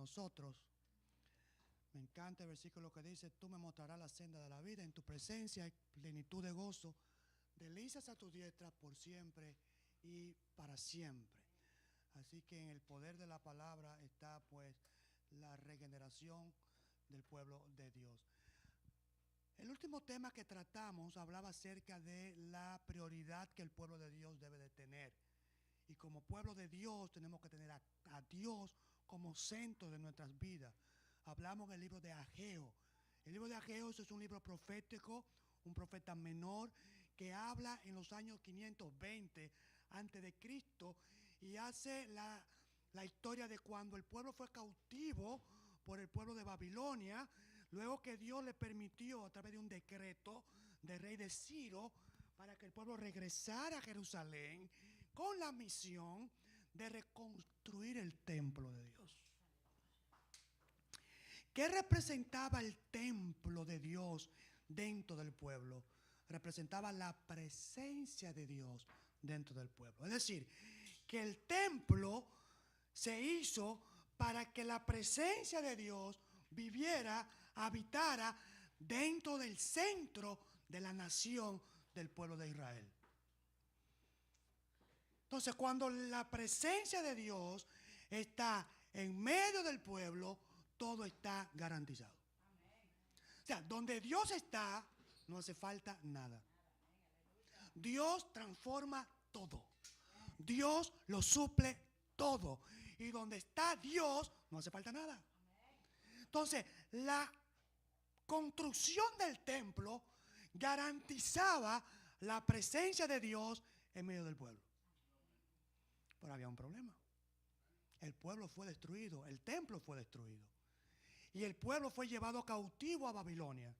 nosotros. Me encanta el versículo que dice: tú me mostrarás la senda de la vida, en tu presencia hay plenitud de gozo, delicias a tu diestra por siempre y para siempre. Así que en el poder de la palabra está pues la regeneración del pueblo de Dios. El último tema que tratamos hablaba acerca de la prioridad que el pueblo de Dios debe de tener. Y como pueblo de Dios tenemos que tener a Dios como centro de nuestras vidas. Hablamos del libro de Ageo. El libro de Ageo es un libro profético, un profeta menor que habla en los años 520 antes de Cristo y hace la historia de cuando el pueblo fue cautivo por el pueblo de Babilonia, luego que Dios le permitió a través de un decreto del rey de Ciro para que el pueblo regresara a Jerusalén con la misión de reconstruir el templo de Dios. ¿Qué representaba el templo de Dios dentro del pueblo? Representaba la presencia de Dios dentro del pueblo. Es decir, que el templo se hizo para que la presencia de Dios viviera, habitara dentro del centro de la nación del pueblo de Israel. Entonces, cuando la presencia de Dios está en medio del pueblo, todo está garantizado. O sea, donde Dios está, no hace falta nada. Dios transforma todo. Dios lo suple todo. Y donde está Dios, no hace falta nada. Entonces, la construcción del templo garantizaba la presencia de Dios en medio del pueblo. Pero había un problema. El pueblo fue destruido, el templo fue destruido. Y el pueblo fue llevado cautivo a Babilonia.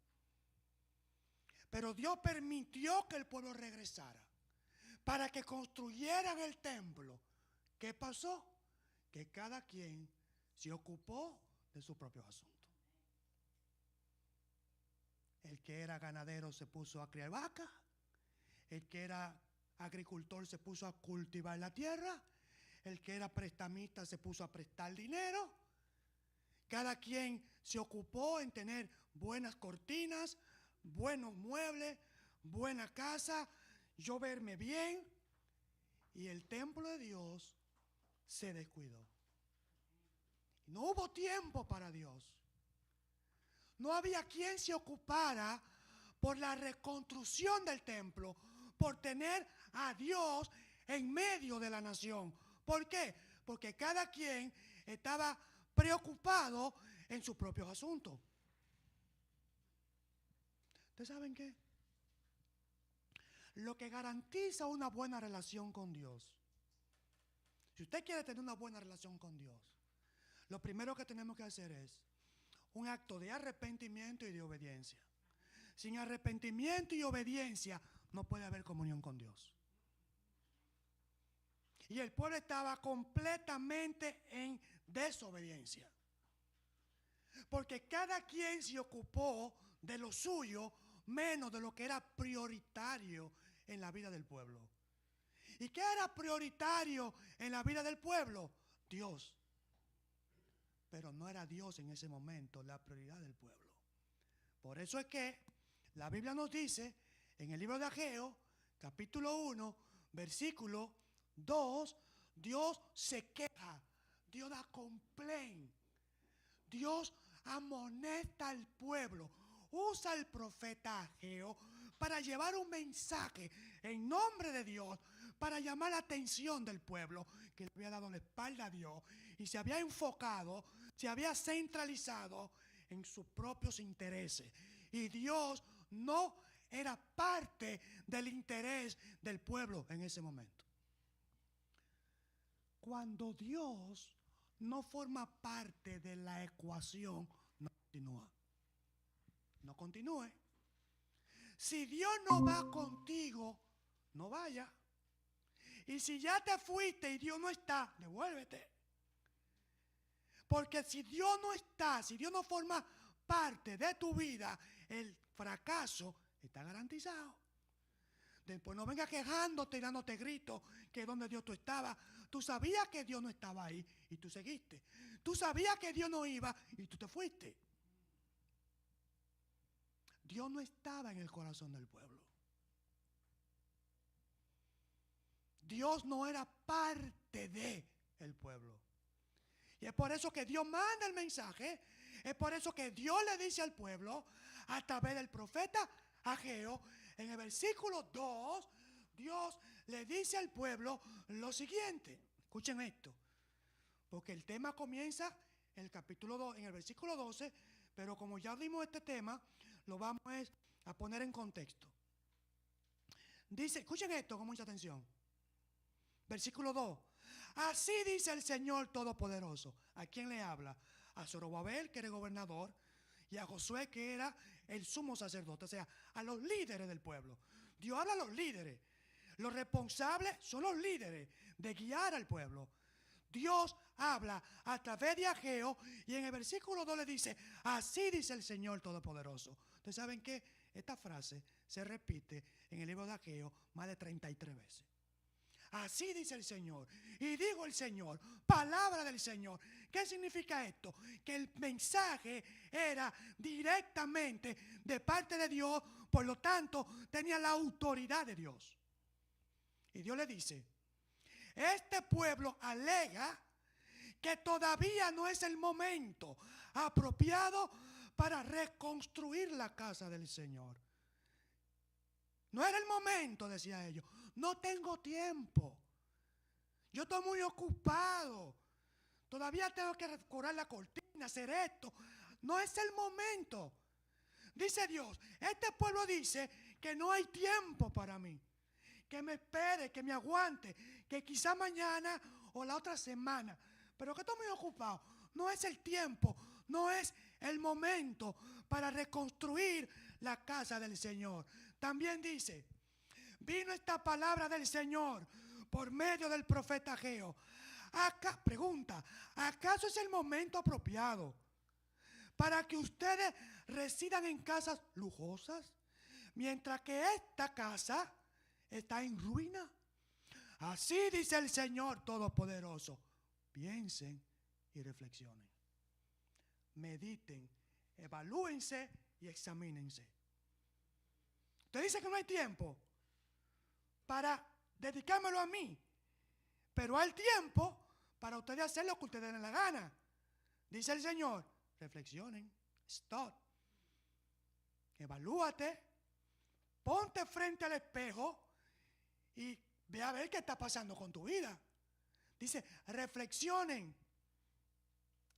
Pero Dios permitió que el pueblo regresara para que construyeran el templo. ¿Qué pasó? Que cada quien se ocupó de sus propios asuntos. El que era ganadero se puso a criar vacas. El que era agricultor se puso a cultivar la tierra. El que era prestamista se puso a prestar dinero. Cada quien se ocupó en tener buenas cortinas, buenos muebles, buena casa, yo verme bien. Y el templo de Dios se descuidó. No hubo tiempo para Dios. No había quien se ocupara por la reconstrucción del templo, por tener a Dios en medio de la nación. ¿Por qué? Porque cada quien estaba preocupado en sus propios asuntos. ¿Ustedes saben qué? Lo que garantiza una buena relación con Dios, si usted quiere tener una buena relación con Dios, lo primero que tenemos que hacer es un acto de arrepentimiento y de obediencia. Sin arrepentimiento y obediencia no puede haber comunión con Dios. Y el pueblo estaba completamente en desobediencia. Porque cada quien se ocupó de lo suyo menos de lo que era prioritario en la vida del pueblo. ¿Y qué era prioritario en la vida del pueblo? Dios. Pero no era Dios en ese momento la prioridad del pueblo. Por eso es que la Biblia nos dice en el libro de Ageo, capítulo 1, versículo 2, Dios se queja, Dios da complaint, Dios amonesta al pueblo, usa al profeta Ageo para llevar un mensaje en nombre de Dios, para llamar la atención del pueblo que le había dado la espalda a Dios y se había enfocado, se había centralizado en sus propios intereses. Y Dios no era parte del interés del pueblo en ese momento. Cuando Dios no forma parte de la ecuación, no continúa. No continúe. Si Dios no va contigo, no vaya. Y si ya te fuiste y Dios no está, devuélvete. Porque si Dios no está, si Dios no forma parte de tu vida, el fracaso está garantizado. Después no vengas quejándote y dándote gritos que donde Dios tú estabas. Tú sabías que Dios no estaba ahí y tú seguiste. Tú sabías que Dios no iba y tú te fuiste. Dios no estaba en el corazón del pueblo. Dios no era parte del pueblo. Y es por eso que Dios manda el mensaje. Es por eso que Dios le dice al pueblo a través del profeta Ageo, en el versículo 2, Dios le dice al pueblo lo siguiente. Escuchen esto, porque el tema comienza en el capítulo 2, en el versículo 12, pero como ya vimos este tema, lo vamos a poner en contexto. Dice, escuchen esto con mucha atención. Versículo 2. Así dice el Señor Todopoderoso. ¿A quién le habla? A Zorobabel, que era gobernador, y a Josué, que era el sumo sacerdote, o sea, a los líderes del pueblo. Dios habla a los líderes. Los responsables son los líderes de guiar al pueblo. Dios habla a través de Ageo y en el versículo 2 le dice, así dice el Señor Todopoderoso. ¿Ustedes saben qué? Esta frase se repite en el libro de Ageo más de 33 veces. Así dice el Señor. Y digo el Señor, palabra del Señor. ¿Qué significa esto? Que el mensaje era directamente de parte de Dios, por lo tanto tenía la autoridad de Dios. Y Dios le dice, este pueblo alega que todavía no es el momento apropiado para reconstruir la casa del Señor. No era el momento, decía ellos. No tengo tiempo. Yo estoy muy ocupado. Todavía tengo que decorar la cortina, hacer esto. No es el momento. Dice Dios, este pueblo dice que no hay tiempo para mí. Que me espere, que me aguante, que quizá mañana o la otra semana. Pero que estoy muy ocupado. No es el tiempo, no es el momento para reconstruir la casa del Señor. También dice, vino esta palabra del Señor por medio del profeta Ageo. Pregunta, ¿acaso es el momento apropiado para que ustedes residan en casas lujosas, mientras que esta casa está en ruina? Así dice el Señor Todopoderoso. Piensen y reflexionen. Mediten, evalúense y examínense. Usted dice que no hay tiempo para dedicármelo a mí, pero hay tiempo para ustedes hacer lo que ustedes den la gana. Dice el Señor, reflexionen, stop, evalúate, ponte frente al espejo y ve a ver qué está pasando con tu vida. Dice, reflexionen.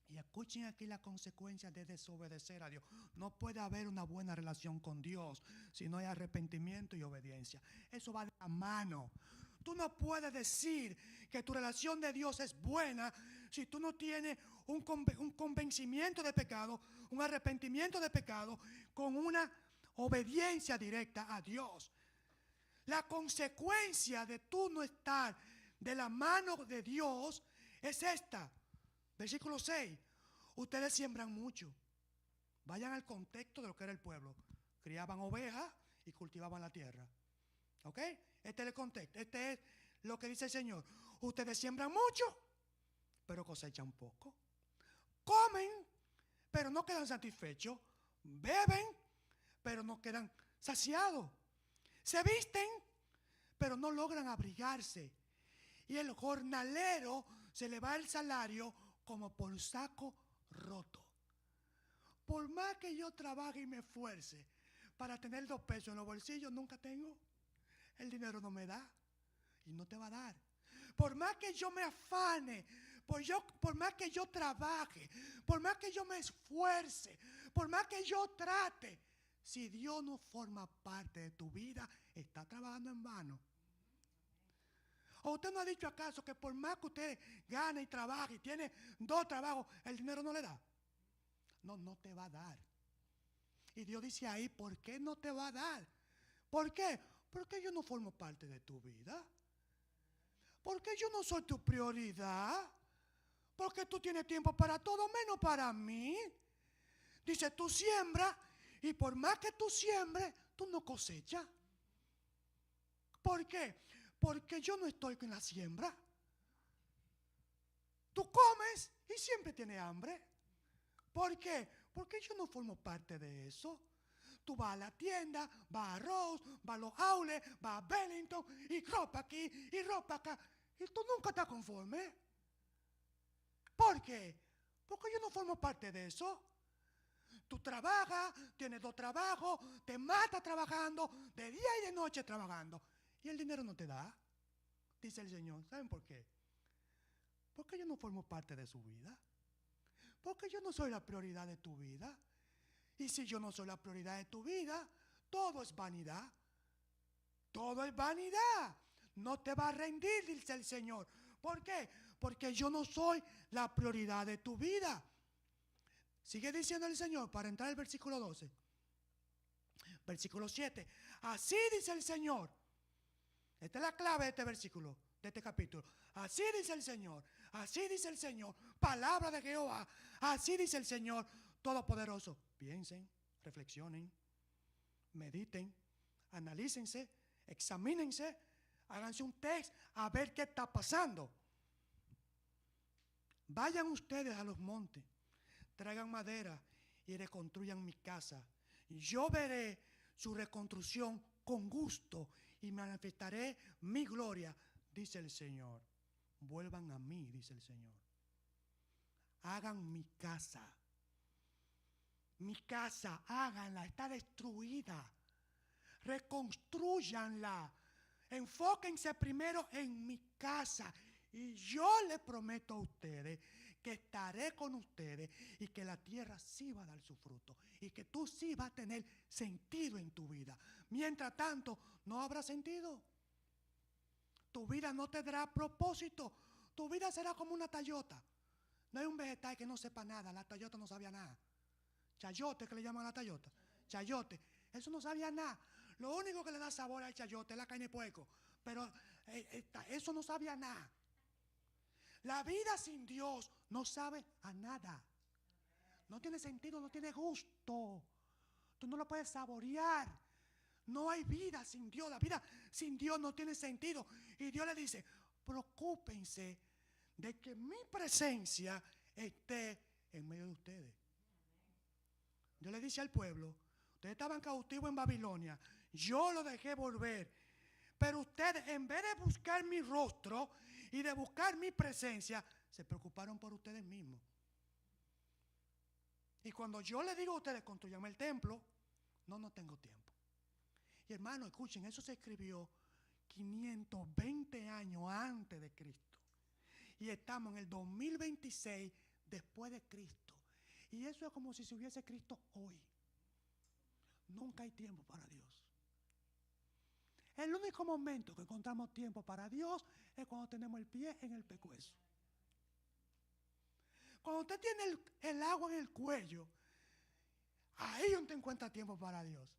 Y escuchen aquí la consecuencia de desobedecer a Dios. No puede haber una buena relación con Dios si no hay arrepentimiento y obediencia. Eso va de la mano. Tú no puedes decir que tu relación de Dios es buena si tú no tienes un convencimiento de pecado, un arrepentimiento de pecado con una obediencia directa a Dios. La consecuencia de tú no estar de la mano de Dios es esta. Versículo 6. Ustedes siembran mucho. Vayan al contexto de lo que era el pueblo. Criaban ovejas y cultivaban la tierra. ¿Ok? Este es el contexto. Este es lo que dice el Señor. Ustedes siembran mucho, pero cosechan poco. Comen, pero no quedan satisfechos. Beben, pero no quedan saciados. Se visten, pero no logran abrigarse. Y el jornalero se le va el salario como por saco roto. Por más que yo trabaje y me esfuerce para tener 2 pesos en los bolsillos, nunca tengo. El dinero no me da y no te va a dar. Por más que yo me afane, por más que yo trabaje, por más que yo me esfuerce, por más que yo trate, si Dios no forma parte de tu vida, está trabajando en vano. ¿O usted no ha dicho acaso que por más que usted gane y trabaje y tiene 2 trabajos, el dinero no le da? No, no te va a dar. Y Dios dice ahí, ¿por qué no te va a dar? ¿Por qué? Porque yo no formo parte de tu vida. Porque yo no soy tu prioridad. Porque tú tienes tiempo para todo menos para mí. Dice, tú siembras y por más que tú siembres, tú no cosechas. ¿Por qué? Porque yo no estoy con la siembra. Tú comes y siempre tiene hambre. ¿Por qué? Porque yo no formo parte de eso. Tú vas a la tienda, vas a Ross, vas a los outlets, vas a Bellington, y ropa aquí, y ropa acá. Y tú nunca estás conforme. ¿Por qué? Porque yo no formo parte de eso. Tú trabajas, tienes 2 trabajos, te matas trabajando, de día y de noche trabajando. Y el dinero no te da, dice el Señor. ¿Saben por qué? Porque yo no formo parte de su vida. Porque yo no soy la prioridad de tu vida. Y si yo no soy la prioridad de tu vida, todo es vanidad. Todo es vanidad. No te va a rendir, dice el Señor. ¿Por qué? Porque yo no soy la prioridad de tu vida. Sigue diciendo el Señor para entrar al versículo 12. Versículo 7. Así dice el Señor. Esta es la clave de este versículo, de este capítulo. Así dice el Señor. Así dice el Señor. Palabra de Jehová. Así dice el Señor Todopoderoso. Piensen, reflexionen, mediten, analícense, examínense, háganse un test a ver qué está pasando. Vayan ustedes a los montes, traigan madera y reconstruyan mi casa. Yo veré su reconstrucción con gusto y manifestaré mi gloria, dice el Señor. Vuelvan a mí, dice el Señor. Hagan mi casa. Mi casa, háganla, está destruida. Reconstruyanla. Enfóquense primero en mi casa. Y yo les prometo a ustedes que estaré con ustedes y que la tierra sí va a dar su fruto. Y que tú sí vas a tener sentido en tu vida. Mientras tanto, no habrá sentido. Tu vida no tendrá propósito. Tu vida será como una tallota. No hay un vegetal que no sepa nada. La tallota no sabía nada. Chayote, que le llaman a la tallota. Chayote. Eso no sabía nada. Lo único que le da sabor al chayote es la carne de puerco. Pero eso no sabía nada. La vida sin Dios no sabe a nada. No tiene sentido, no tiene gusto. Tú no lo puedes saborear. No hay vida sin Dios. La vida sin Dios no tiene sentido. Y Dios le dice, preocúpense de que mi presencia esté en medio de ustedes. Yo le dije al pueblo, ustedes estaban cautivos en Babilonia, yo lo dejé volver, pero ustedes en vez de buscar mi rostro y de buscar mi presencia, se preocuparon por ustedes mismos. Y cuando yo le digo a ustedes, construyan el templo, no tengo tiempo. Y hermano, escuchen, eso se escribió 520 años antes de Cristo. Y estamos en el 2026 después de Cristo. Y eso es como si se hubiese Cristo hoy. Nunca hay tiempo para Dios. El único momento que encontramos tiempo para Dios es cuando tenemos el pie en el pescuezo. Cuando usted tiene el agua en el cuello, ahí es donde encuentra tiempo para Dios.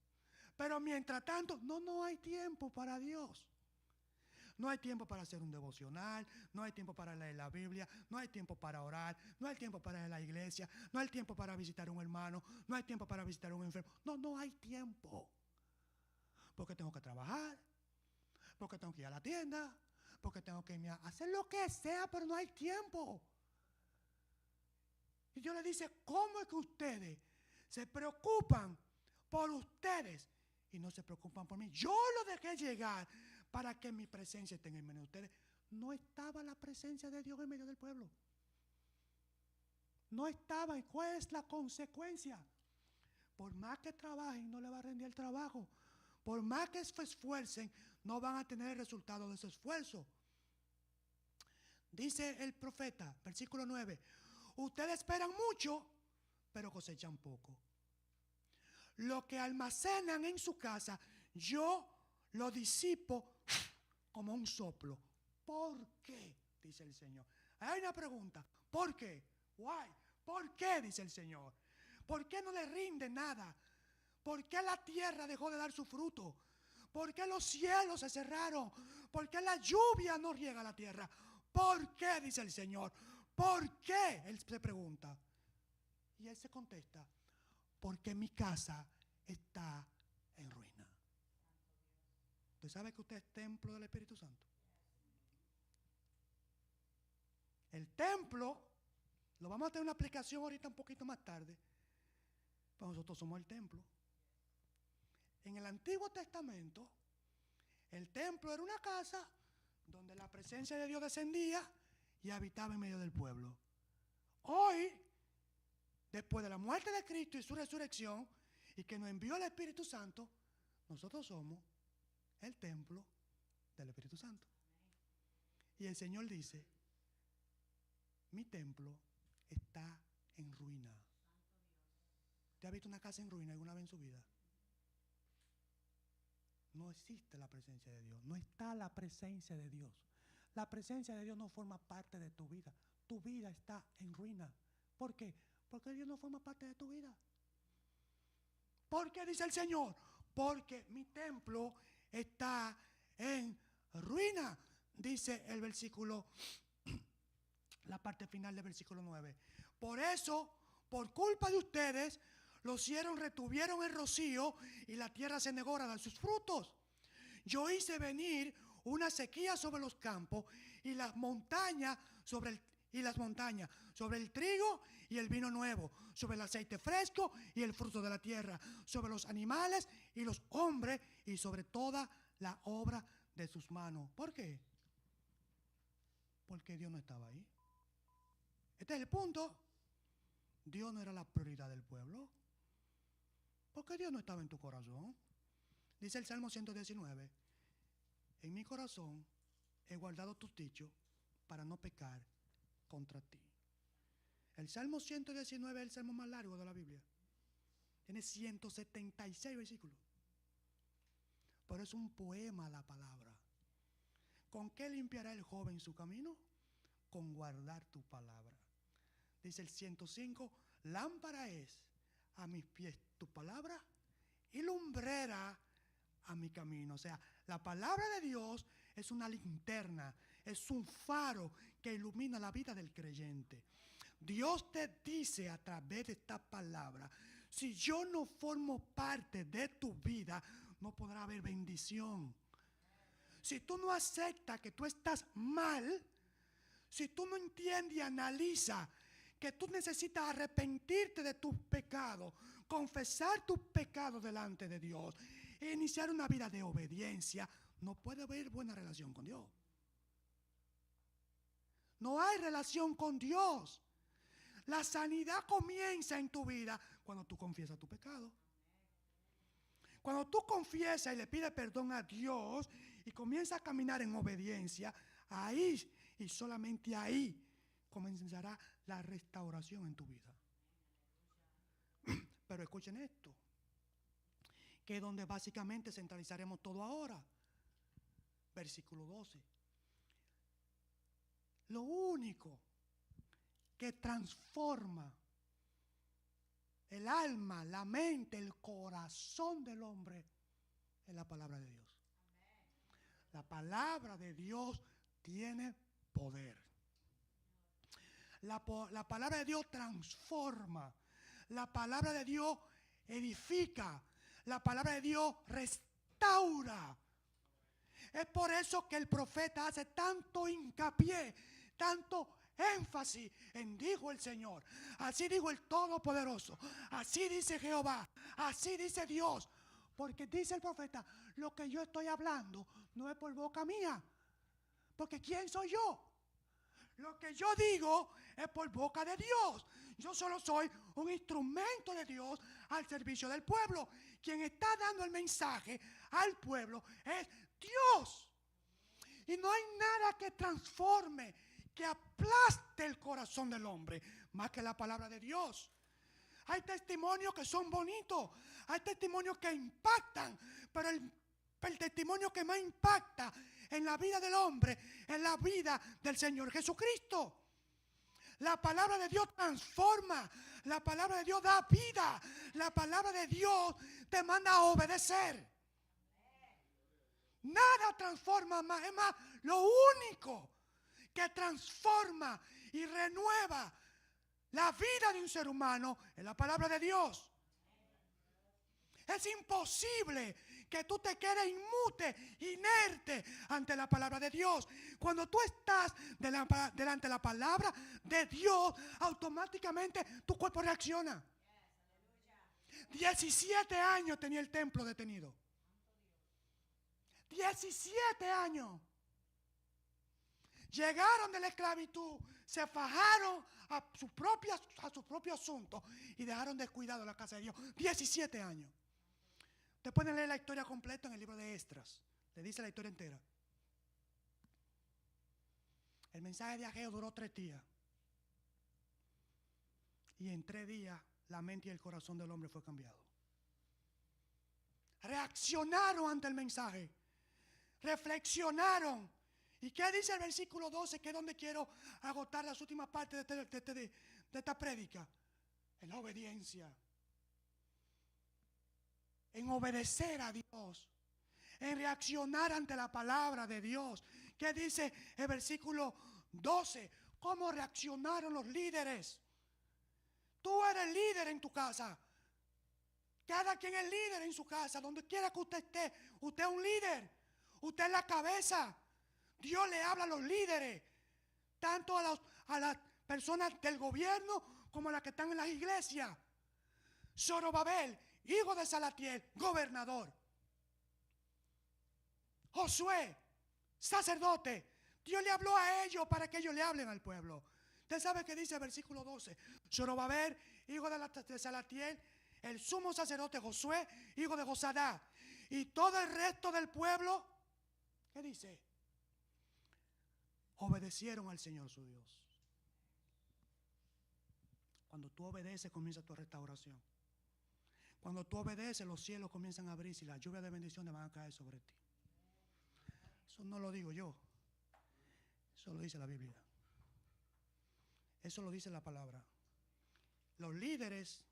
Pero mientras tanto, no hay tiempo para Dios. No hay tiempo para hacer un devocional, no hay tiempo para leer la Biblia, no hay tiempo para orar, no hay tiempo para ir a la iglesia, no hay tiempo para visitar a un hermano, no hay tiempo para visitar a un enfermo. No hay tiempo. Porque tengo que trabajar, porque tengo que ir a la tienda, porque tengo que irme a hacer lo que sea, pero no hay tiempo. Y Dios le dice, ¿cómo es que ustedes se preocupan por ustedes y no se preocupan por mí? Yo lo dejé llegar para que mi presencia esté en el medio de ustedes. No estaba la presencia de Dios en medio del pueblo. No estaba. ¿Y cuál es la consecuencia? Por más que trabajen, no le va a rendir el trabajo. Por más que se esfuercen, no van a tener el resultado de ese esfuerzo. Dice el profeta, versículo 9, ustedes esperan mucho, pero cosechan poco. Lo que almacenan en su casa, yo lo disipo como un soplo. ¿Por qué? Dice el Señor. Hay una pregunta. ¿Por qué? Why? ¿Por qué? Dice el Señor. ¿Por qué no le rinde nada? ¿Por qué la tierra dejó de dar su fruto? ¿Por qué los cielos se cerraron? ¿Por qué la lluvia no riega la tierra? ¿Por qué? Dice el Señor. ¿Por qué? Él se pregunta. Y él se contesta, porque mi casa está en ruina. ¿Usted sabe que usted es templo del Espíritu Santo? El templo Lo vamos a tener una aplicación ahorita un poquito más tarde. Pero nosotros somos el templo. En el Antiguo Testamento, el templo era una casa donde la presencia de Dios descendía y habitaba en medio del pueblo. Hoy, después de la muerte de Cristo y su resurrección, y que nos envió el Espíritu Santo, nosotros somos el templo del Espíritu Santo. Y el Señor dice: mi templo está en ruina. ¿Usted ha visto una casa en ruina alguna vez en su vida? No existe la presencia de Dios. No está la presencia de Dios. La presencia de Dios no forma parte de tu vida. Tu vida está en ruina. ¿Por qué? Porque Dios no forma parte de tu vida. ¿Por qué dice el Señor? Porque mi templo está en ruina. Dice el versículo, la parte final del versículo 9. Por eso, por culpa de ustedes, los cielos retuvieron el rocío y la tierra se negó a dar sus frutos. Yo hice venir una sequía sobre los campos y las montañas sobre el trigo y el vino nuevo, sobre el aceite fresco y el fruto de la tierra, sobre los animales y los hombres y sobre toda la obra de sus manos. ¿Por qué? Porque Dios no estaba ahí. Este es el punto. Dios no era la prioridad del pueblo. Porque Dios no estaba en tu corazón. Dice el Salmo 119: en mi corazón he guardado tus dichos para no pecar contra ti. El Salmo 119 es el salmo más largo de la Biblia. Tiene 176 versículos. Pero es un poema la palabra. ¿Con qué limpiará el joven su camino? Con guardar tu palabra. Dice el 105: lámpara es a mis pies tu palabra y lumbrera a mi camino. O sea, la palabra de Dios es una linterna, es un faro que ilumina la vida del creyente. Dios te dice a través de esta palabra: si yo no formo parte de tu vida, no podrá haber bendición. Si tú no aceptas que tú estás mal, si tú no entiendes y analizas que tú necesitas arrepentirte de tus pecados, confesar tus pecados delante de Dios e iniciar una vida de obediencia, no puede haber buena relación con Dios. No hay relación con Dios. La sanidad comienza en tu vida cuando tú confiesas tu pecado. Cuando tú confiesas y le pides perdón a Dios y comienzas a caminar en obediencia, ahí y solamente ahí comenzará la restauración en tu vida. Pero escuchen esto, que es donde básicamente centralizaremos todo ahora. Versículo 12. Lo único que transforma el alma, la mente, el corazón del hombre es la palabra de Dios. La palabra de Dios tiene poder. La palabra de Dios transforma. La palabra de Dios edifica. La palabra de Dios restaura. Es por eso que el profeta hace tanto hincapié, tanto énfasis en dijo el Señor. Así dijo el Todopoderoso. Así dice Jehová. Así dice Dios. Porque dice el profeta: lo que yo estoy hablando no es por boca mía. Porque ¿quién soy yo? Lo que yo digo es por boca de Dios. Yo solo soy un instrumento de Dios al servicio del pueblo. Quien está dando el mensaje al pueblo es Dios. Y no hay nada que transforme, que aplaste el corazón del hombre más que la palabra de Dios. Hay testimonios que son bonitos, hay testimonios que impactan, pero el testimonio que más impacta en la vida del hombre es la vida del Señor Jesucristo. La palabra de Dios transforma, la palabra de Dios da vida, la palabra de Dios te manda a obedecer. Nada transforma más, es más, lo único que transforma y renueva la vida de un ser humano es la palabra de Dios. Es imposible que tú te quedes inmute, inerte ante la palabra de Dios. Cuando tú estás delante de la palabra de Dios, automáticamente tu cuerpo reacciona. 17 años tenía el templo detenido. 17 años. Llegaron de la esclavitud, se fajaron a su propio asunto y dejaron descuidado la casa de Dios. 17 años. Ustedes pueden leer la historia completa en el libro de Esdras. Le dice la historia entera. El mensaje de Ageo duró 3 días. Y en 3 días la mente y el corazón del hombre fue cambiado. Reaccionaron ante el mensaje. Reflexionaron. ¿Y qué dice el versículo 12? Que es donde quiero agotar las últimas partes de esta prédica. En la obediencia. En obedecer a Dios. En reaccionar ante la palabra de Dios. ¿Qué dice el versículo 12? ¿Cómo reaccionaron los líderes? Tú eres líder en tu casa. Cada quien es líder en su casa. Donde quiera que usted esté, usted es un líder. Usted es la cabeza. Dios le habla a los líderes, tanto a las personas del gobierno como a las que están en las iglesias. Zorobabel, hijo de Salatiel, gobernador. Josué, sacerdote. Dios le habló a ellos para que ellos le hablen al pueblo. Usted sabe que dice el versículo 12. Zorobabel, hijo de Salatiel, el sumo sacerdote Josué, hijo de Josadá, y todo el resto del pueblo, ¿qué dice? Obedecieron al Señor su Dios. Cuando tú obedeces, comienza tu restauración. Cuando tú obedeces, los cielos comienzan a abrirse y las lluvias de bendiciones van a caer sobre ti. Eso no lo digo yo. Eso lo dice la Biblia. Eso lo dice la palabra. Los líderes,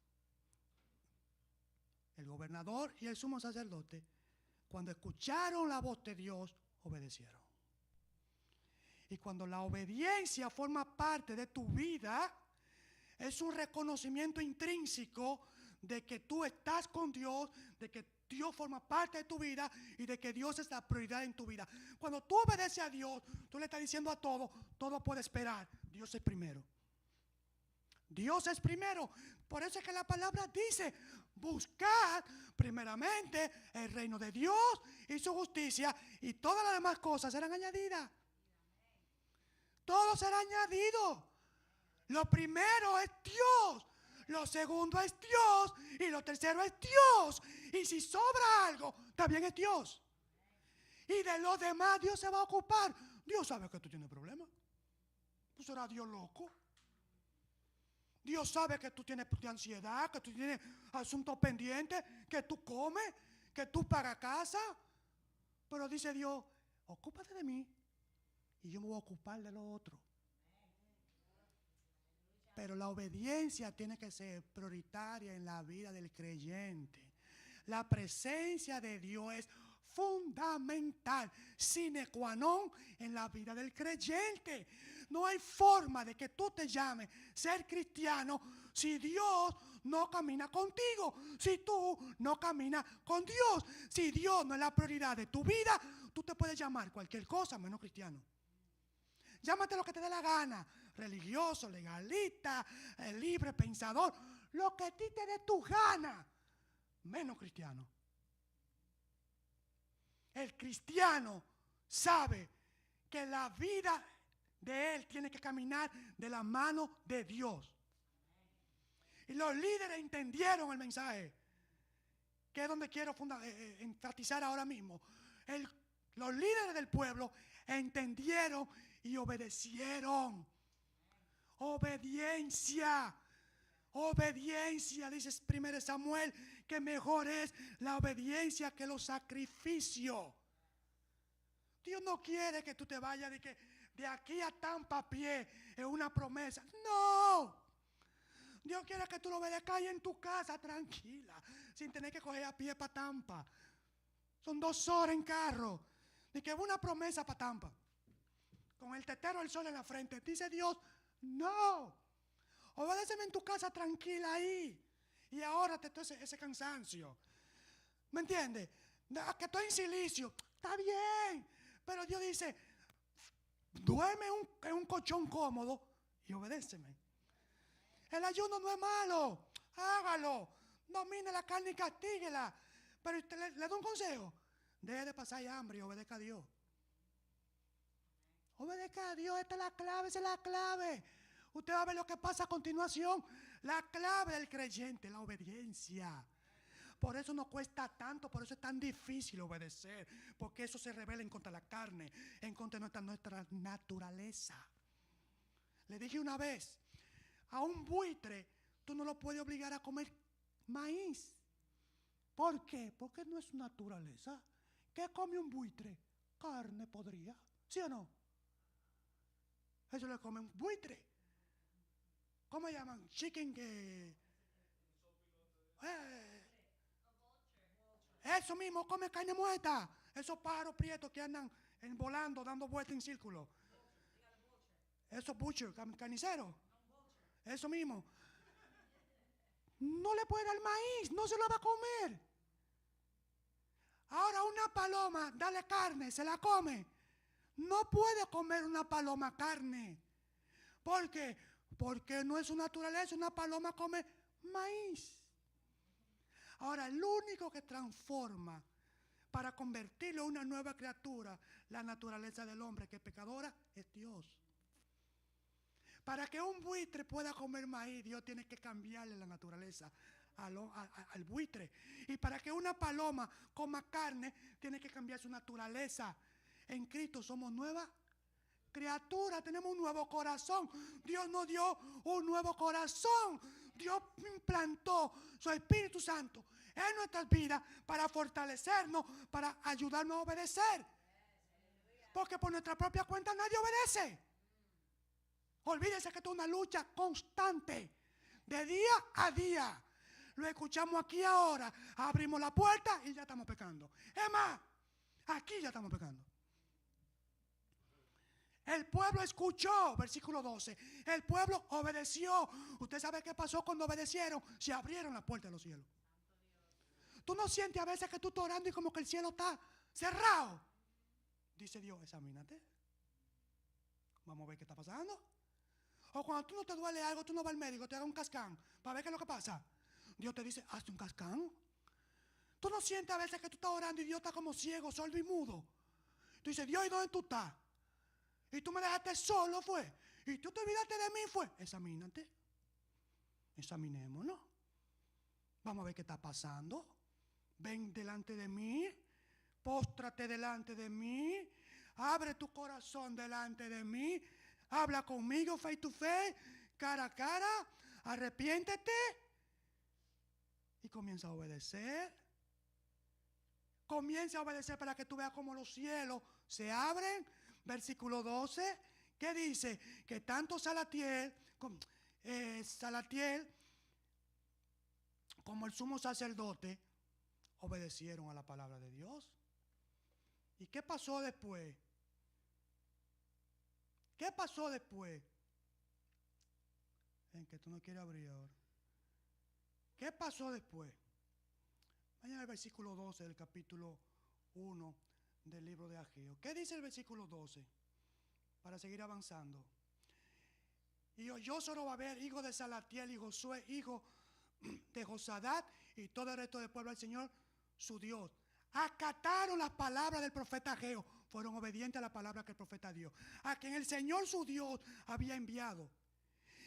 el gobernador y el sumo sacerdote, cuando escucharon la voz de Dios, obedecieron. Y cuando la obediencia forma parte de tu vida, es un reconocimiento intrínseco de que tú estás con Dios, de que Dios forma parte de tu vida y de que Dios es la prioridad en tu vida. Cuando tú obedeces a Dios, tú le estás diciendo a todo puede esperar. Dios es primero. Dios es primero. Por eso es que la palabra dice, buscad primeramente el reino de Dios y su justicia, y todas las demás cosas serán añadidas. Todo será añadido. Lo primero es Dios. Lo segundo es Dios. Y lo tercero es Dios. Y si sobra algo, también es Dios. Y de lo demás Dios se va a ocupar. Dios sabe que tú tienes problemas. Pues será Dios loco. Dios sabe que tú tienes ansiedad, que tú tienes asuntos pendientes, que tú comes, que tú pagas casa. Pero dice Dios, ocúpate de mí y yo me voy a ocupar de lo otro. Pero la obediencia tiene que ser prioritaria en la vida del creyente. La presencia de Dios es fundamental, sine qua non en la vida del creyente. No hay forma de que tú te llames ser cristiano si Dios no camina contigo, si tú no caminas con Dios. Si Dios no es la prioridad de tu vida, tú te puedes llamar cualquier cosa menos cristiano. Llámate lo que te dé la gana, religioso, legalista, libre pensador, lo que a ti te dé tu gana, menos cristiano. El cristiano sabe que la vida de él tiene que caminar de la mano de Dios. Y los líderes entendieron el mensaje, que es donde quiero enfatizar ahora mismo. Los líderes del pueblo entendieron y obedecieron. Obediencia. Obediencia, dice 1 Samuel, que mejor es la obediencia que los sacrificios. Dios no quiere que tú te vayas de aquí a Tampa a pie, es una promesa. No. Dios quiere que tú lo obedezcas ahí en tu casa, tranquila, sin tener que coger a pie para Tampa. Son 2 horas en carro. De que una promesa para Tampa, con el tetero del sol en la frente. Dice Dios, no. Obedéceme en tu casa tranquila ahí. Y ahora te ese cansancio. ¿Me entiendes? Que estoy en silicio. Está bien. Pero Dios dice, duerme en un colchón cómodo y obedéceme. El ayuno no es malo. Hágalo. Domine la carne y castíguela. Pero usted le da un consejo. Deje de pasar hambre y obedezca a Dios. Obedezca a Dios. Esta es la clave, esa es la clave. Usted va a ver lo que pasa a continuación. La clave del creyente, la obediencia. Por eso nos cuesta tanto, por eso es tan difícil obedecer, porque eso se revela en contra de la carne, en contra de nuestra naturaleza. Le dije una vez, a un buitre tú no lo puedes obligar a comer maíz. ¿Por qué? Porque no es su naturaleza. ¿Qué come un buitre? Carne podrida, ¿sí o no? Eso le come un buitre. ¿Cómo llaman? Chicken que... Eso mismo, come carne muerta. Esos pájaros prietos que andan volando, dando vueltas en círculo. Esos butcher, carniceros. Eso mismo. No le puede dar maíz, no se lo va a comer. Ahora una paloma, dale carne, se la come. No puede comer una paloma carne. ¿Por qué? Porque no es su naturaleza. Una paloma come maíz. Ahora, el único que transforma para convertirlo en una nueva criatura la naturaleza del hombre que es pecadora es Dios. Para que un buitre pueda comer maíz, Dios tiene que cambiarle la naturaleza al buitre. Y para que una paloma coma carne, tiene que cambiar su naturaleza. En Cristo somos nueva criatura, tenemos un nuevo corazón. Dios nos dio un nuevo corazón. Dios implantó su Espíritu Santo en nuestras vidas para fortalecernos, para ayudarnos a obedecer. Porque por nuestra propia cuenta nadie obedece. Olvídese que esto es una lucha constante, de día a día. Lo escuchamos aquí ahora, abrimos la puerta y ya estamos pecando. Es más, aquí ya estamos pecando. El pueblo escuchó, versículo 12. El pueblo obedeció. ¿Usted sabe qué pasó cuando obedecieron? Se abrieron las puertas de los cielos. ¿Tú no sientes a veces que tú estás orando y como que el cielo está cerrado? Dice Dios, examínate. Vamos a ver qué está pasando. O cuando tú no te duele algo, tú no vas al médico, te haga un cascán para ver qué es lo que pasa. Dios te dice, hazte un cascán. ¿Tú no sientes a veces que tú estás orando y Dios está como ciego, sordo y mudo? Tú dices, Dios, ¿y dónde tú estás? Y tú me dejaste solo, fue. Y tú te olvidaste de mí, fue. Examínate. Examinémonos. Vamos a ver qué está pasando. Ven delante de mí. Póstrate delante de mí. Abre tu corazón delante de mí. Habla conmigo face to face, cara a cara. Arrepiéntete. Y comienza a obedecer. Comienza a obedecer para que tú veas cómo los cielos se abren. Versículo 12, ¿qué dice? Que tanto Salatiel como el sumo sacerdote obedecieron a la palabra de Dios. ¿Y qué pasó después? ¿Qué pasó después? En que tú no quieres abrir ahora. ¿Qué pasó después? Vayan al versículo 12 del capítulo 1 del libro de Ageo. ¿Qué dice el versículo 12? Para seguir avanzando. Y oyó Zorobabel, hijo de Salatiel, y Josué, hijo de Josadat, y todo el resto del pueblo al Señor, su Dios. Acataron las palabras del profeta Ageo. Fueron obedientes a la palabra que el profeta dio, a quien el Señor su Dios había enviado.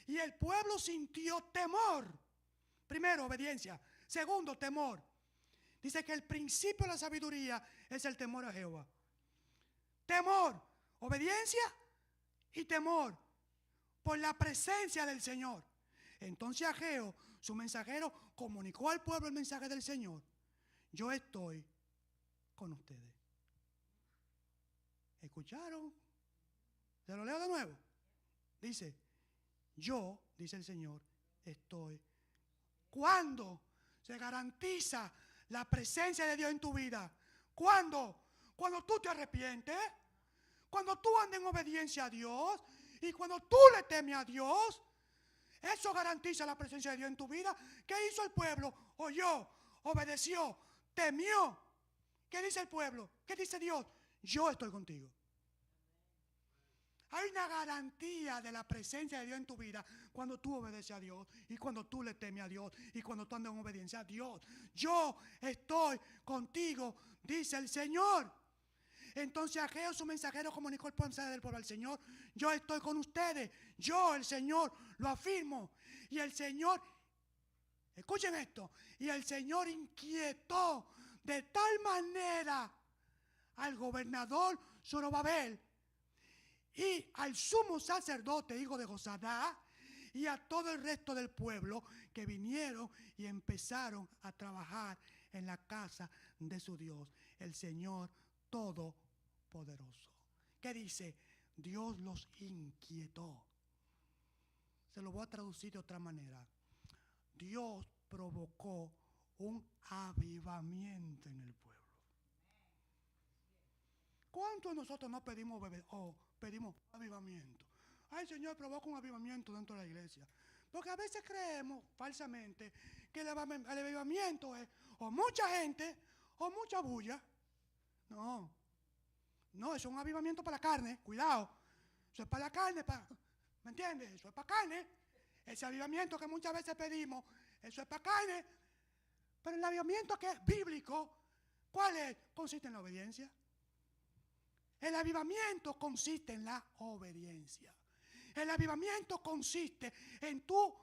Y el pueblo sintió temor. Primero, obediencia. Segundo, temor. Dice que el principio de la sabiduría es el temor a Jehová. Temor, obediencia y temor por la presencia del Señor. Entonces Ageo, su mensajero, comunicó al pueblo el mensaje del Señor. Yo estoy con ustedes. ¿Escucharon? Se lo leo de nuevo. Dice, yo, dice el Señor, estoy. ¿Cuándo se garantiza la presencia de Dios en tu vida? ¿Cuándo? Cuando tú te arrepientes, cuando tú andas en obediencia a Dios y cuando tú le temes a Dios. Eso garantiza la presencia de Dios en tu vida. ¿Qué hizo el pueblo? Oyó, obedeció, temió ¿Qué dice el pueblo? ¿Qué dice Dios? Yo estoy contigo. Hay una garantía de la presencia de Dios en tu vida cuando tú obedeces a Dios y cuando tú le temes a Dios y cuando tú andas en obediencia a Dios. Yo estoy contigo, dice el Señor. Entonces Ageo, su mensajero, comunicó el mensaje del pueblo al Señor. Yo estoy con ustedes. Yo, el Señor, lo afirmo. Y el Señor, escuchen esto, y el Señor inquietó de tal manera al gobernador Zorobabel y al sumo sacerdote, hijo de Josadá, y a todo el resto del pueblo, que vinieron y empezaron a trabajar en la casa de su Dios, el Señor Todopoderoso. ¿Qué dice? Dios los inquietó. Se lo voy a traducir de otra manera. Dios provocó un avivamiento en el pueblo. ¿Cuántos de nosotros no pedimos pedimos avivamiento? Ay, Señor, provoca un avivamiento dentro de la iglesia. Porque a veces creemos falsamente que el avivamiento es o mucha gente o mucha bulla. No, eso es un avivamiento para la carne. Cuidado, eso es para la carne, ¿me entiendes? Eso es para carne. Ese avivamiento que muchas veces pedimos, eso es para carne. Pero el avivamiento que es bíblico, ¿cuál es? Consiste en la obediencia. El avivamiento consiste en la obediencia. El avivamiento consiste en tú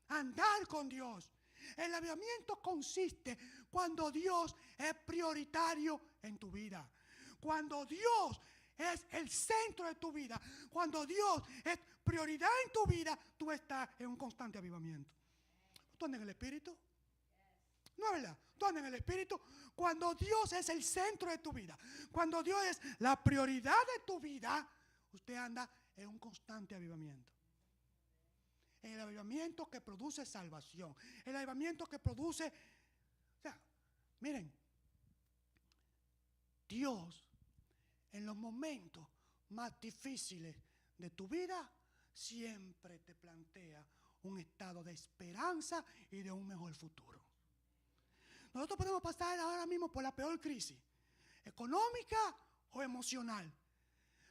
andar con Dios. El avivamiento consiste cuando Dios es prioritario en tu vida. Cuando Dios es el centro de tu vida. Cuando Dios es prioridad en tu vida, tú estás en un constante avivamiento. ¿Tú andas en el Espíritu? No es verdad. Tú andas en el Espíritu. Cuando Dios es el centro de tu vida, cuando Dios es la prioridad de tu vida, usted anda en un constante avivamiento. El avivamiento que produce salvación. El avivamiento que produce... O sea, miren, Dios en los momentos más difíciles de tu vida siempre te plantea un estado de esperanza y de un mejor futuro. Nosotros podemos pasar ahora mismo por la peor crisis, económica o emocional.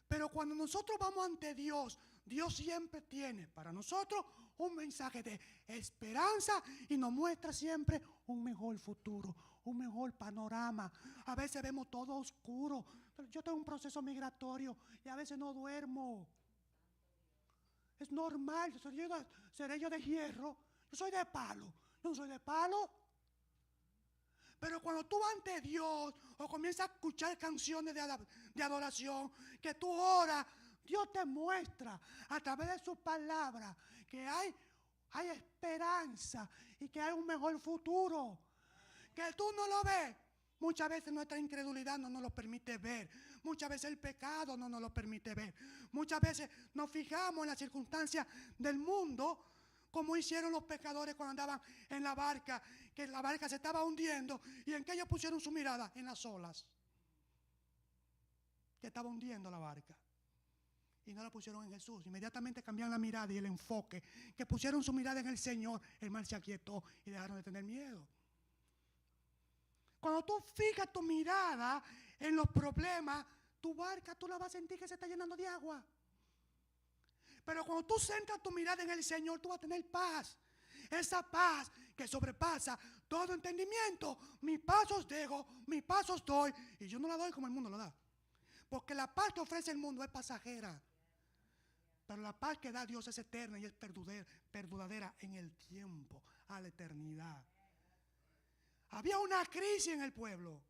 Pero cuando nosotros vamos ante Dios, Dios siempre tiene para nosotros un mensaje de esperanza y nos muestra siempre un mejor futuro, un mejor panorama. A veces vemos todo oscuro. Yo tengo un proceso migratorio y a veces no duermo. Es normal, seré yo de hierro, yo soy de palo, yo no soy de palo. Pero cuando tú vas ante Dios o comienzas a escuchar canciones de adoración, que tú oras, Dios te muestra a través de su palabra que hay esperanza y que hay un mejor futuro. Que tú no lo ves. Muchas veces nuestra incredulidad no nos lo permite ver. Muchas veces el pecado no nos lo permite ver. Muchas veces nos fijamos en las circunstancias del mundo, como hicieron los pecadores cuando andaban en la barca, que la barca se estaba hundiendo, y en que ellos pusieron su mirada en las olas, que estaba hundiendo la barca, y no la pusieron en Jesús. Inmediatamente cambiaron la mirada y el enfoque, que pusieron su mirada en el Señor. El mar se aquietó y dejaron de tener miedo. Cuando tú fijas tu mirada en los problemas, tu barca tú la vas a sentir que se está llenando de agua. Pero cuando tú centras tu mirada en el Señor, tú vas a tener paz. Esa paz que sobrepasa todo entendimiento. Mi paz os dejo, mi paz os doy. Y yo no la doy como el mundo la da. Porque la paz que ofrece el mundo es pasajera. Pero la paz que da Dios es eterna y es perduradera en el tiempo, a la eternidad. Había una crisis en el pueblo.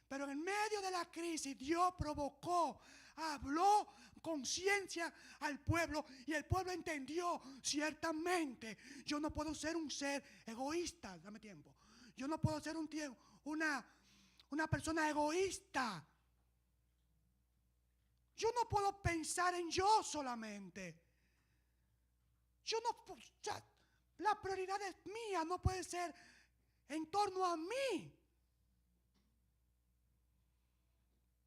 Pero en medio de la crisis Dios provocó, habló conciencia al pueblo y el pueblo entendió ciertamente. Yo no puedo ser un ser egoísta, dame tiempo. Yo no puedo ser una persona egoísta. Yo no puedo pensar en yo solamente. La prioridad es mía, no puede ser en torno a mí.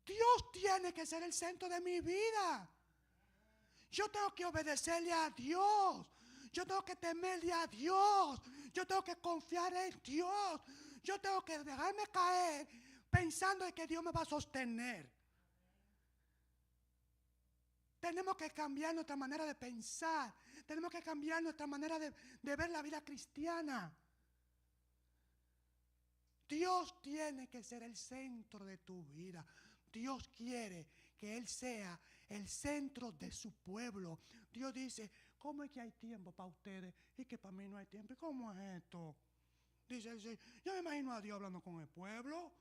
Dios tiene que ser el centro de mi vida. Yo tengo que obedecerle a Dios. Yo tengo que temerle a Dios. Yo tengo que confiar en Dios. Yo tengo que dejarme caer, pensando en que Dios me va a sostener. Tenemos que cambiar nuestra manera de pensar. Tenemos que cambiar nuestra manera de ver la vida cristiana. Dios tiene que ser el centro de tu vida. Dios quiere que Él sea el centro de su pueblo. Dios dice, ¿cómo es que hay tiempo para ustedes y que para mí no hay tiempo? ¿Y cómo es esto? Dice, yo me imagino a Dios hablando con el pueblo.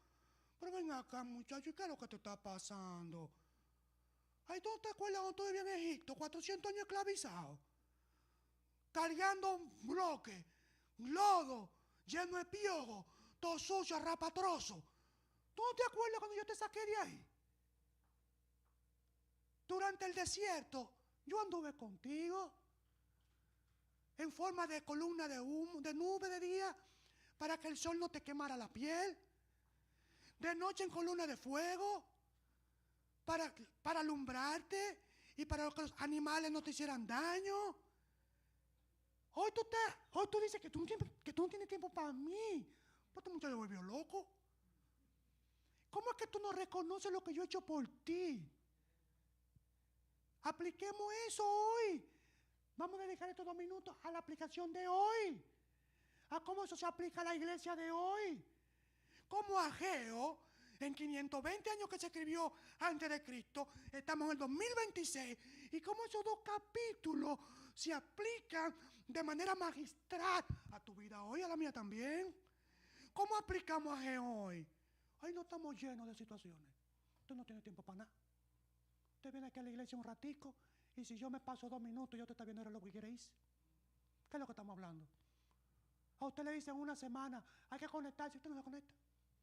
Pero ven acá, muchacho, ¿y qué es lo que te está pasando? Ay, ¿tú te acuerdas cuando tú vivías en Egipto? 400 años esclavizados. Cargando bloques, lodo, lleno de piojos, todo sucio, rapatroso. ¿Tú no te acuerdas cuando yo te saqué de ahí? Durante el desierto, yo anduve contigo en forma de columna de humo, de nube de día, para que el sol no te quemara la piel. De noche en columna de fuego, para alumbrarte y para que los animales no te hicieran daño. Hoy tú dices que tú no tienes tiempo para mí. Pues este muchacho volvió loco. ¿Cómo es que tú no reconoces lo que yo he hecho por ti? Apliquemos eso hoy. Vamos a dedicar estos 2 minutos a la aplicación de hoy. A cómo eso se aplica a la iglesia de hoy. Como Ageo, en 520 años que se escribió antes de Cristo, estamos en el 2026. Y cómo esos 2 capítulos se aplican de manera magistral a tu vida hoy, a la mía también. ¿Cómo aplicamos Ageo hoy? Hoy no estamos llenos de situaciones. Usted no tiene tiempo para nada. Usted viene aquí a la iglesia un ratico y si yo me paso 2 minutos, yo te está viendo el reloj que quiere irse. ¿Qué es lo que estamos hablando? A usted le dicen una semana, hay que conectarse, usted no se conecta.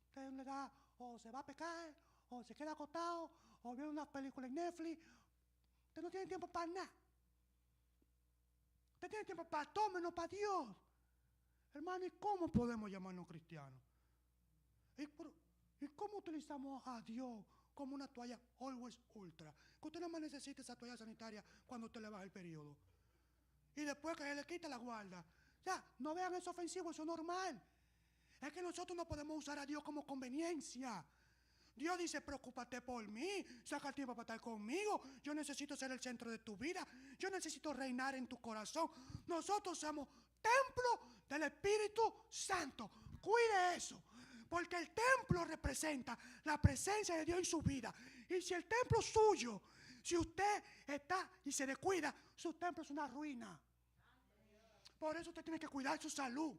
Usted le da, o se va a pecar, o se queda acostado, o ve una película en Netflix. Usted no tiene tiempo para nada. Usted tiene tiempo para todo menos para Dios. Hermano, ¿y cómo podemos llamarnos cristianos? ¿Y cómo utilizamos a Dios como una toalla Always Ultra? Que usted nada más necesita esa toalla sanitaria cuando usted le baja el periodo. Y después que él le quita la guarda. Ya, no vean eso ofensivo, eso es normal. Es que nosotros no podemos usar a Dios como conveniencia. Dios dice, preocúpate por mí, saca el tiempo para estar conmigo. Yo necesito ser el centro de tu vida. Yo necesito reinar en tu corazón. Nosotros somos templo del Espíritu Santo. Cuide eso. Porque el templo representa la presencia de Dios en su vida. Y si el templo es suyo, si usted está y se descuida, su templo es una ruina. Por eso usted tiene que cuidar su salud.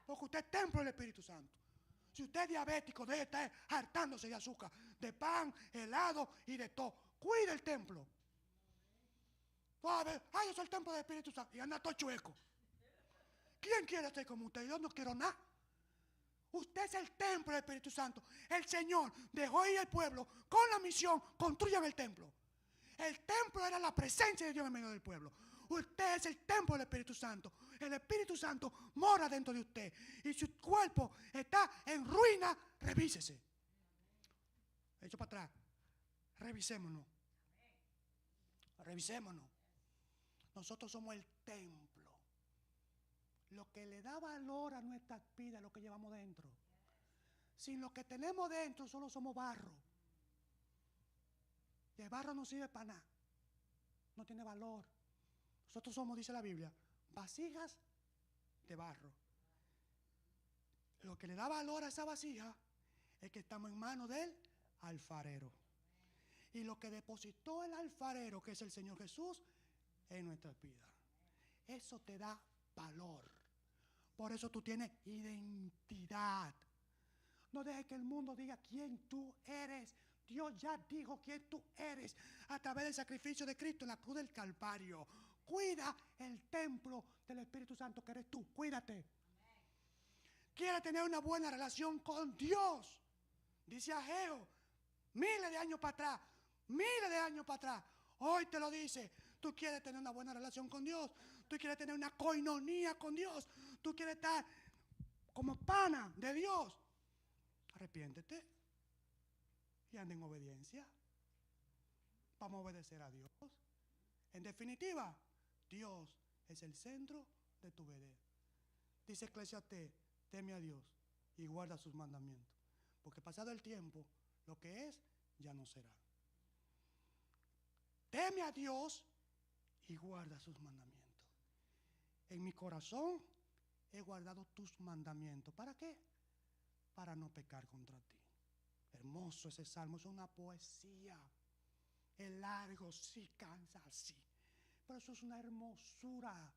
Porque usted es templo del Espíritu Santo. Si usted es diabético, debe estar hartándose de azúcar, de pan, helado y de todo. Cuide el templo. A ver, yo soy el templo del Espíritu Santo y anda todo chueco. ¿Quién quiere ser como usted? Yo no quiero nada. Usted es el templo del Espíritu Santo. El Señor dejó ir al pueblo con la misión, construyan el templo. El templo era la presencia de Dios en medio del pueblo. Usted es el templo del Espíritu Santo. El Espíritu Santo mora dentro de usted. Y si su cuerpo está en ruina, revísese. Echo para atrás. Revisémonos. Revisémonos. Nosotros somos el templo. Lo que le da valor a nuestras vidas, lo que llevamos dentro. Sin lo que tenemos dentro, solo somos barro. Y el barro no sirve para nada. No tiene valor. Nosotros somos, dice la Biblia, vasijas de barro. Lo que le da valor a esa vasija es que estamos en manos del alfarero. Y lo que depositó el alfarero, que es el Señor Jesús, en nuestras vidas. Eso te da valor. Por eso tú tienes identidad. No dejes que el mundo diga quién tú eres. Dios ya dijo quién tú eres a través del sacrificio de Cristo en la cruz del Calvario. Cuida el templo del Espíritu Santo que eres tú. Cuídate. Quiere tener una buena relación con Dios. Dice Ageo, miles de años para atrás, miles de años para atrás. Hoy te lo dice. Tú quieres tener una buena relación con Dios. Tú quieres tener una coinonía con Dios. Tú quieres estar como pana de Dios. Arrepiéntete y anda en obediencia. Vamos a obedecer a Dios. En definitiva, Dios es el centro de tu vida. Dice Eclesiastés, teme a Dios y guarda sus mandamientos, porque pasado el tiempo, lo que es, ya no será. Teme a Dios y guarda sus mandamientos. En mi corazón he guardado tus mandamientos. ¿Para qué? Para no pecar contra ti. Hermoso ese salmo, es una poesía. Es largo, sí, cansa, sí. Pero eso es una hermosura.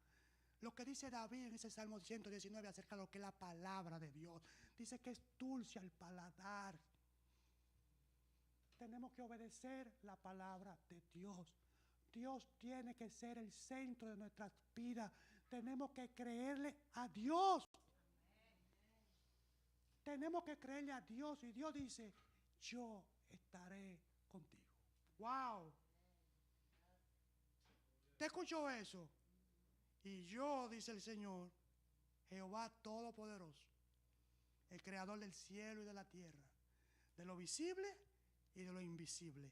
Lo que dice David en ese Salmo 119 acerca de lo que es la palabra de Dios. Dice que es dulce al paladar. Tenemos que obedecer la palabra de Dios. Dios tiene que ser el centro de nuestras vidas. Tenemos que creerle a Dios. Tenemos que creerle a Dios. Y Dios dice, yo estaré contigo. ¡Wow! ¿Te escuchó eso? Y yo, dice el Señor, Jehová Todopoderoso, el creador del cielo y de la tierra, de lo visible y de lo invisible,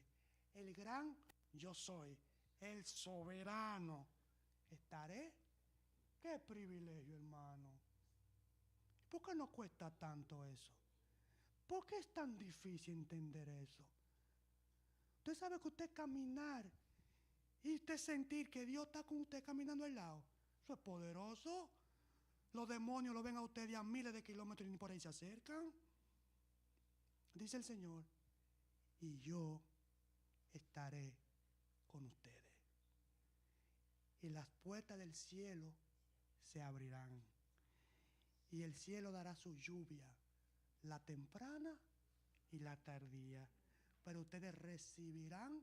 el gran yo soy, el soberano, estaré. ¡Qué privilegio, hermano! ¿Por qué no cuesta tanto eso? ¿Por qué es tan difícil entender eso? Usted sabe que usted caminar y usted sentir que Dios está con usted caminando al lado, eso es poderoso. Los demonios lo ven a usted a miles de kilómetros y ni por ahí se acercan. Dice el Señor, y yo estaré con ustedes. Y las puertas del cielo se abrirán. Y el cielo dará su lluvia, la temprana y la tardía. Pero ustedes recibirán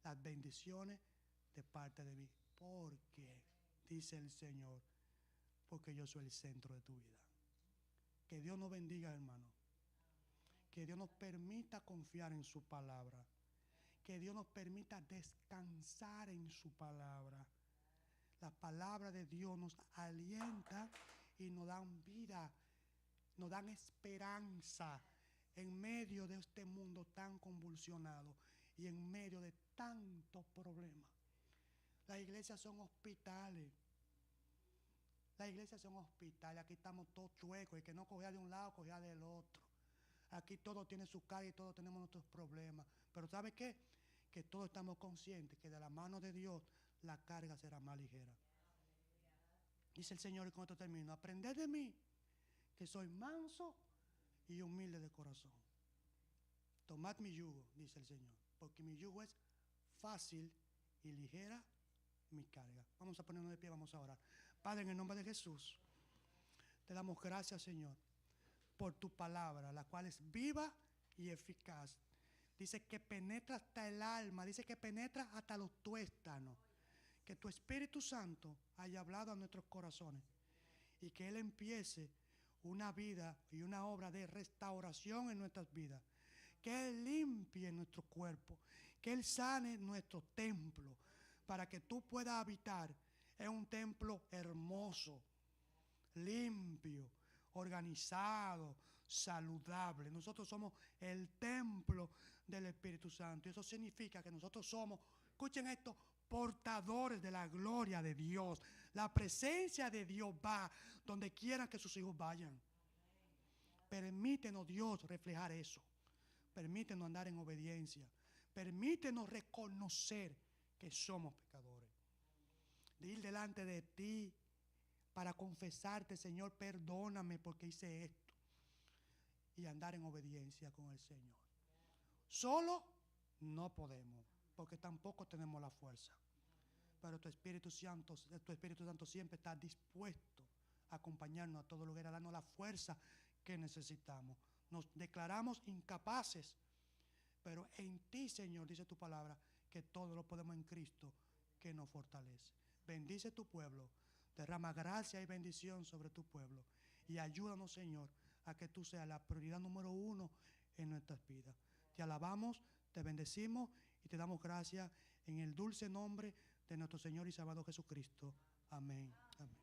las bendiciones de parte de mí. Porque, dice el Señor, porque yo soy el centro de tu vida. Que Dios nos bendiga, hermano. Que Dios nos permita confiar en su palabra. Que Dios nos permita descansar en su palabra. La palabra de Dios nos alienta y nos dan vida, nos dan esperanza en medio de este mundo tan convulsionado y en medio de tantos problemas. Las iglesias son hospitales. Las iglesias son hospitales. Aquí estamos todos chuecos. Y que no cogía de un lado, cogía del otro. Aquí todo tiene su carga y todos tenemos nuestros problemas. Pero ¿sabe qué? Que todos estamos conscientes que de la mano de Dios la carga será más ligera. Dice el Señor, y con esto termino, aprended de mí, que soy manso y humilde de corazón. Tomad mi yugo, dice el Señor, porque mi yugo es fácil y ligera mi carga. Vamos a ponernos de pie, vamos a orar. Padre, en el nombre de Jesús, te damos gracias, Señor, por tu palabra, la cual es viva y eficaz. Dice que penetra hasta el alma, dice que penetra hasta los tuéstanos. Que tu Espíritu Santo haya hablado a nuestros corazones y que Él empiece una vida y una obra de restauración en nuestras vidas. Que Él limpie nuestro cuerpo, que Él sane nuestro templo para que tú puedas habitar en un templo hermoso, limpio, organizado, saludable. Nosotros somos el templo del Espíritu Santo. Y eso significa que nosotros somos, escuchen esto, portadores de la gloria de Dios. La presencia de Dios va donde quiera que sus hijos vayan. Permítenos, Dios, reflejar eso. Permítenos andar en obediencia. Permítenos reconocer que somos pecadores. De ir delante de ti para confesarte, Señor, perdóname porque hice esto. Y andar en obediencia con el Señor. Solo no podemos, porque tampoco tenemos la fuerza. Pero tu Espíritu Santo siempre está dispuesto a acompañarnos a todo lugar, a darnos la fuerza que necesitamos. Nos declaramos incapaces, pero en ti, Señor, dice tu palabra, que todo lo podemos en Cristo, que nos fortalece. Bendice tu pueblo, derrama gracia y bendición sobre tu pueblo. Y ayúdanos, Señor, a que tú seas la prioridad número 1 en nuestras vidas. Te alabamos, te bendecimos y te damos gracias en el dulce nombre de nuestro Señor y Salvador Jesucristo. Amén. Amén.